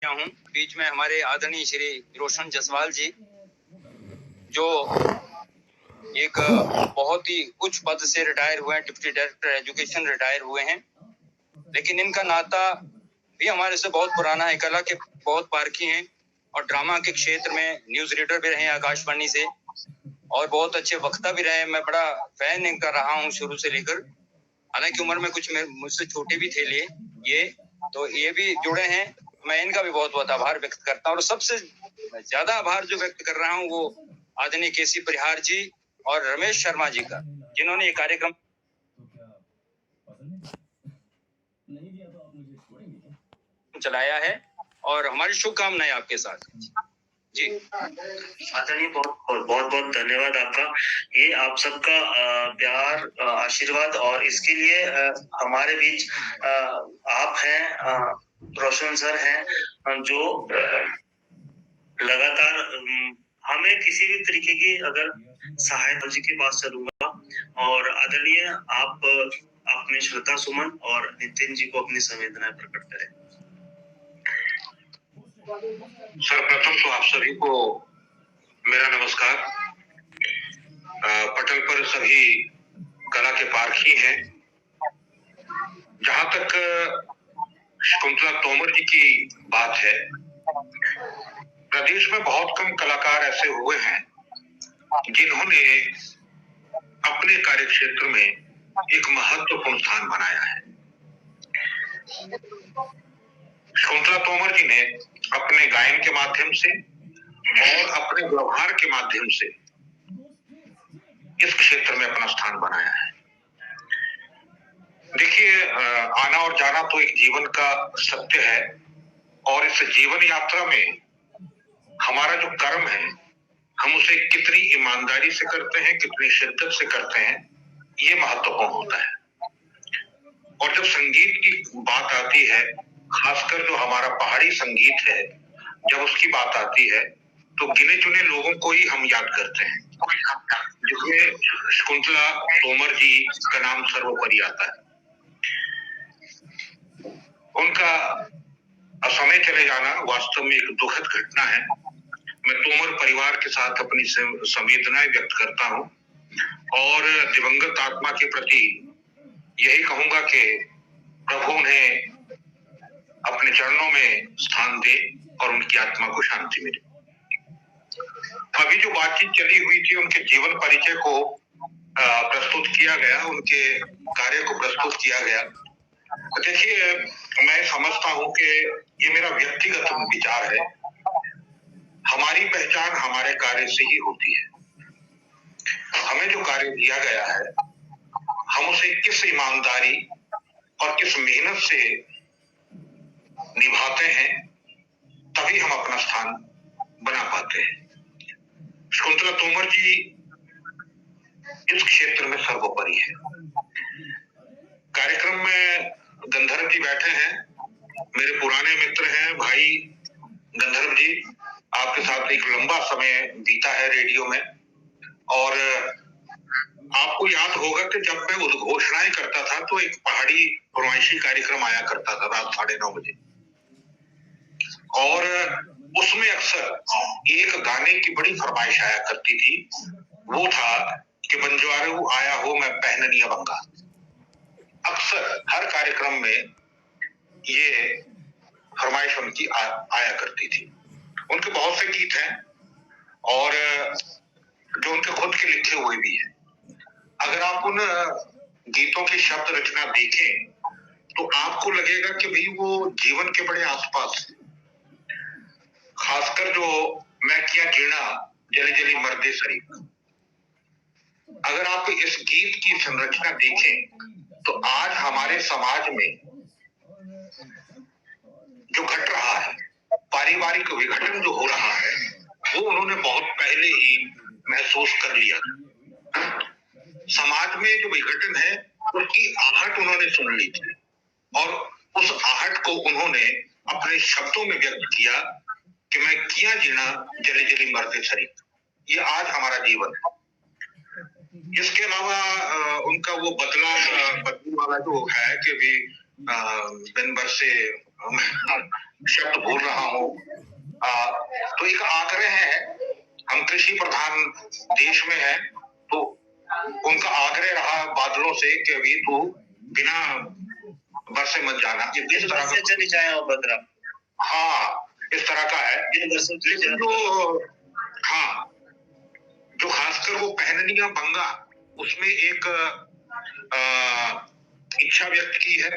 हूँ। बीच में हमारे आदरणीय श्री रोशन जसवाल जी, जो एक बहुत ही उच्च पद से रिटायर हुए हैं, डिप्टी डायरेक्टर एजुकेशन रिटायर हुए हैं, लेकिन इनका नाता भी हमारे से बहुत पुराना है। कला के बहुत पारखी हैं और ड्रामा के क्षेत्र में न्यूज रीडर भी रहे हैं आकाशवाणी से और बहुत अच्छे वक्ता भी रहे हैं। मैं बड़ा फैन इनका रहा हूँ शुरू से लेकर, हालांकि उम्र में कुछ मुझसे छोटे भी थे ये भी जुड़े हैं। मैं इनका भी बहुत बहुत आभार व्यक्त करता हूँ और सबसे ज्यादा आभार जो व्यक्त कर रहा हूँ वो आदरणीय केसी परिहार जी और रमेश शर्मा जी का, जिन्होंने ये कार्यक्रम चलाया है और हमारी शुभकामनाएं आपके साथ जी। आदरणीय बहुत बहुत धन्यवाद आपका। ये आप सबका प्यार, आशीर्वाद और इसके लिए हमारे बीच आप हैं, रोशन सर हैं, जो लगातार हमें किसी भी तरीके की अगर सहायता जी के पास चलूंगा और आदरणीय आप अपने श्रद्धा सुमन और नितिन जी को अपनी संवेदनाएं प्रकट करें। सर्वप्रथम तो आप सभी को मेरा नमस्कार। पटल पर सभी कला के पारखी हैं। जहां तक शकुंतला तोमर जी की बात है, प्रदेश में बहुत कम कलाकार ऐसे हुए हैं जिन्होंने अपने कार्य क्षेत्र में एक महत्वपूर्ण स्थान बनाया है। शकुंतला तोमर जी ने अपने गायन के माध्यम से और अपने व्यवहार के माध्यम से इस क्षेत्र में अपना स्थान बनाया है। देखिए, आना और जाना तो एक जीवन का सत्य है और इस जीवन यात्रा में हमारा जो कर्म है, हम उसे कितनी ईमानदारी से करते हैं, कितनी शिद्दत से करते हैं, ये महत्वपूर्ण होता है। और जब संगीत की बात आती है, खासकर जो हमारा पहाड़ी संगीत है, जब उसकी बात आती है तो गिने चुने लोगों को ही हम याद करते हैं, जिसमें शकुंतला तोमर जी का नाम सर्वोपरि आता है। उनका असमय चले जाना वास्तव में एक दुखद घटना है। मैं तोमर परिवार के साथ अपनी संवेदनाएं व्यक्त करता हूं और दिवंगत आत्मा के प्रति यही कहूंगा कि प्रभु उन्हें अपने चरणों में स्थान दे और उनकी आत्मा को शांति मिले। अभी जो बातचीत चली हुई थी, उनके जीवन परिचय को प्रस्तुत किया गया, उनके कार्य को प्रस्तुत किया गया। देखिए, मैं समझता हूं कि ये मेरा व्यक्तिगत विचार है। हमारी पहचान हमारे कार्य से ही होती है। हमें जो कार्य दिया गया है, हम उसे किस ईमानदारी और किस मेहनत से निभाते हैं, तभी हम अपना स्थान बना पाते हैं। शकुंतला तोमर जी इस क्षेत्र में सर्वोपरि है। कार्यक्रम में गंधर्व जी बैठे हैं, मेरे पुराने मित्र हैं। भाई गंधर्व जी, आपके साथ एक लंबा समय बीता है रेडियो में और आपको याद होगा कि जब मैं उद्घोषणाएं करता था तो एक पहाड़ी फरमाइशी कार्यक्रम आया करता था रात 9:30 बजे और उसमें अक्सर एक गाने की बड़ी फरमाइश आया करती थी। वो था कि बंजवारू आया हो मैं पहननिया बंगा। अक्सर हर कार्यक्रम में ये फरमाइश उनकी आया करती थी। उनके बहुत से गीत हैं और जो उनके खुद के लिखे हुए भी हैं। अगर आप उन गीतों की शब्द रचना देखें तो आपको लगेगा कि भाई वो जीवन के बड़े आसपास, खासकर जो मैं किया जीना जली जली मर्दे शरीफ। अगर आप इस गीत की संरचना देखें तो आज हमारे समाज में जो घट रहा है, पारिवारिक विघटन जो हो रहा है, वो उन्होंने बहुत पहले ही महसूस कर लिया था। समाज में जो विघटन है उसकी आहट उन्होंने सुन ली थी और उस आहट को उन्होंने अपने शब्दों में व्यक्त किया कि मैं किया जीना जली जली मर्दे शरीफ। ये आज हमारा जीवन है। इसके अलावा उनका वो बदलू वाला जो है कि भी दिन भर से शब्द बोल रहा हूँ। तो एक आग्रह है, हम कृषि प्रधान देश में हैं, तो उनका आग्रह रहा बादलों से कि अभी तू बिना बरसे मत जाना। इस तरह से चली जाए और बदरा, हाँ, इस तरह का है। लेकिन जो हाँ, जो खासकर वो पहननिया बंगा, उसमें एक इच्छा व्यक्त की है,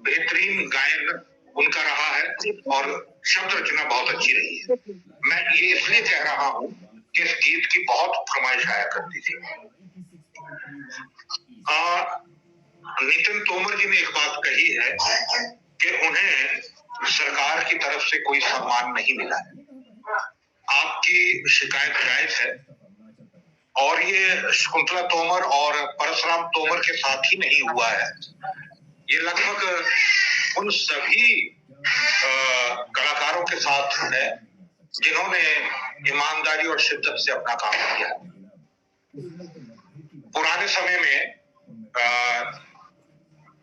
बेहतरीन गायन उनका रहा है और शब्द रचना बहुत अच्छी रही है। मैं ये इसलिए कह रहा हूँ कि इस गीत की बहुत फरमाइश आया करती थी। नितिन तोमर जी ने एक बात कही है कि उन्हें सरकार की तरफ से कोई सम्मान नहीं मिला है। आपकी शिकायत जायज है, और ये शकुंतला तोमर और परशुराम तोमर के साथ ही नहीं हुआ है, ये लगभग उन सभी कलाकारों के साथ है जिन्होंने ईमानदारी और शिद्दत से अपना काम किया। पुराने समय में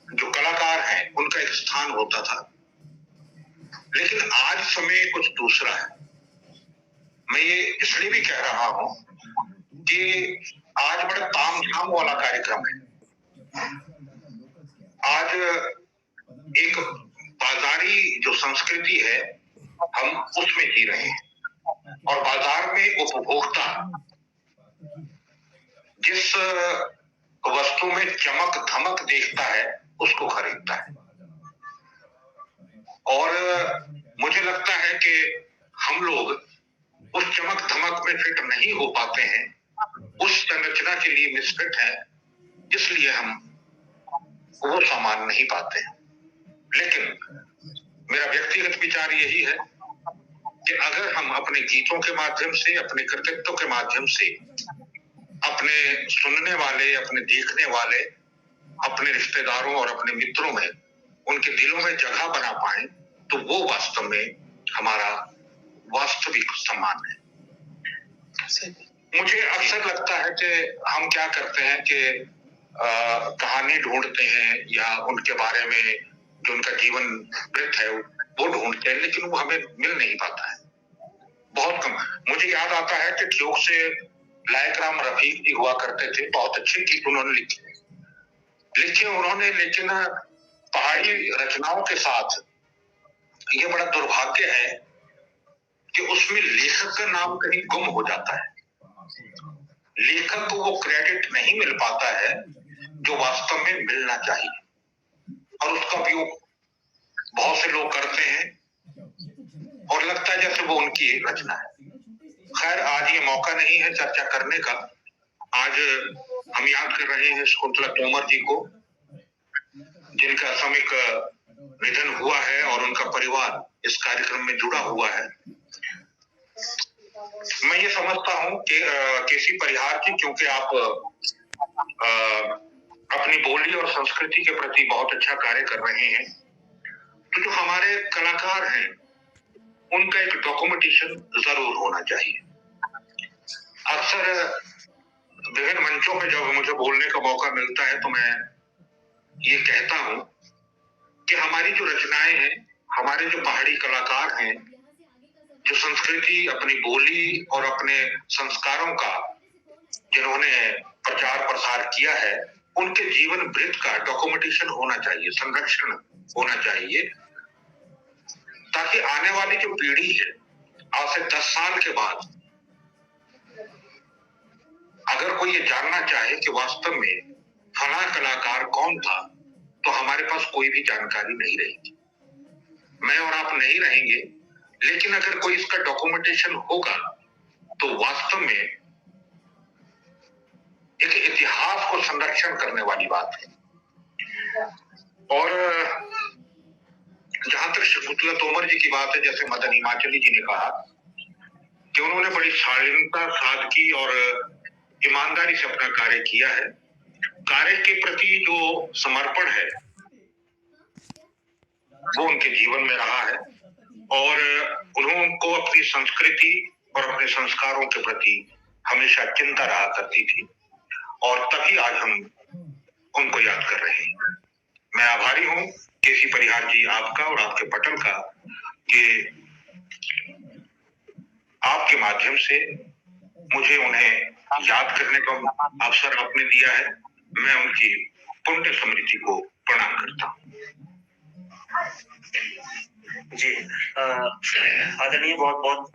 जो कलाकार हैं उनका एक स्थान होता था, लेकिन आज समय कुछ दूसरा है। मैं ये इसलिए भी कह रहा हूं कि आज बड़ा तामझाम वाला कार्यक्रम है। आज एक बाजारी जो संस्कृति है, हम उसमें जी रहे हैं, और बाजार में उपभोक्ता जिस वस्तु में चमक धमक देखता है उसको खरीदता है। और मुझे लगता है कि हम लोग उस चमक धमक में फिट नहीं हो पाते हैं, उस संरचना के लिए मिसफिट है, इसलिए हम वो सामान नहीं पाते। लेकिन मेरा व्यक्तिगत विचार यही है कि अगर हम अपने गीतों के माध्यम से, अपने कृतित्व के माध्यम से अपने सुनने वाले, अपने देखने वाले, अपने रिश्तेदारों और अपने मित्रों में, उनके दिलों में जगह बना पाए, तो वो वास्तव में हमारा वास्तविक सम्मान है। मुझे अक्सर लगता है कि हम क्या करते हैं कि कहानी ढूंढते हैं या उनके बारे में जो उनका जीवन वृत्त है वो ढूंढते हैं, लेकिन वो हमें मिल नहीं पाता है, बहुत कम। मुझे याद आता है कि ठियोग से लायक राम रफीक जी हुआ करते थे, बहुत अच्छे गीत उन्होंने लिखे उन्होंने, लेकिन पहाड़ी रचनाओं के साथ ये बड़ा दुर्भाग्य है कि उसमें लेखक का नाम कहीं गुम हो जाता है। लेखक को वो क्रेडिट नहीं मिल पाता है जो वास्तव में मिलना चाहिए, और उसका उपयोग बहुत से लोग करते हैं और लगता है जैसे वो उनकी रचना है। खैर, आज ये मौका नहीं है चर्चा करने का। आज हम याद कर रहे हैं शकुंतला तोमर जी को, जिनका सामयिक निधन हुआ है और उनका परिवार इस कार्यक्रम में जुड़ा हुआ है। मैं ये समझता हूं कि केसी परिहार जी, क्योंकि आप अपनी बोली और संस्कृति के प्रति बहुत अच्छा कार्य कर रहे हैं, तो जो हमारे कलाकार हैं उनका एक डॉक्यूमेंटेशन जरूर होना चाहिए। अक्सर विभिन्न मंचों पे जब मुझे बोलने का मौका मिलता है तो मैं ये कहता हूं कि हमारी जो रचनाएं हैं, हमारे जो पहाड़ी कलाकार हैं, जो संस्कृति, अपनी बोली और अपने संस्कारों का जिन्होंने प्रचार प्रसार किया है, उनके जीवन वृत्त का डॉक्यूमेंटेशन होना चाहिए, संरक्षण होना चाहिए, ताकि आने वाली जो पीढ़ी है, आज से 10 साल के बाद अगर कोई ये जानना चाहे कि वास्तव में फला कलाकार कौन था, तो हमारे पास कोई भी जानकारी नहीं रहेगी, मैं और आप नहीं रहेंगे। लेकिन अगर कोई इसका डॉक्यूमेंटेशन होगा तो वास्तव में एक इतिहास को संरक्षण करने वाली बात है। और जहां तक शकुंतला तोमर जी की बात है, जैसे मदन हिमाचली जी ने कहा कि उन्होंने बड़ी शालीनता, सादगी और ईमानदारी से अपना कार्य किया है। कार्य के प्रति जो समर्पण है वो उनके जीवन में रहा है, और उनको अपनी संस्कृति और अपने संस्कारों के प्रति हमेशा चिंता रहा करती थी, और तभी आज हम उनको याद कर रहे हैं। मैं आभारी हूं केसी परिहार जी आपका और आपके पटल का, कि आपके माध्यम से मुझे उन्हें याद करने का अवसर आपने दिया है। मैं उनकी पुण्य स्मृति को प्रणाम करता हूँ। जी आदरणीय, बहुत बहुत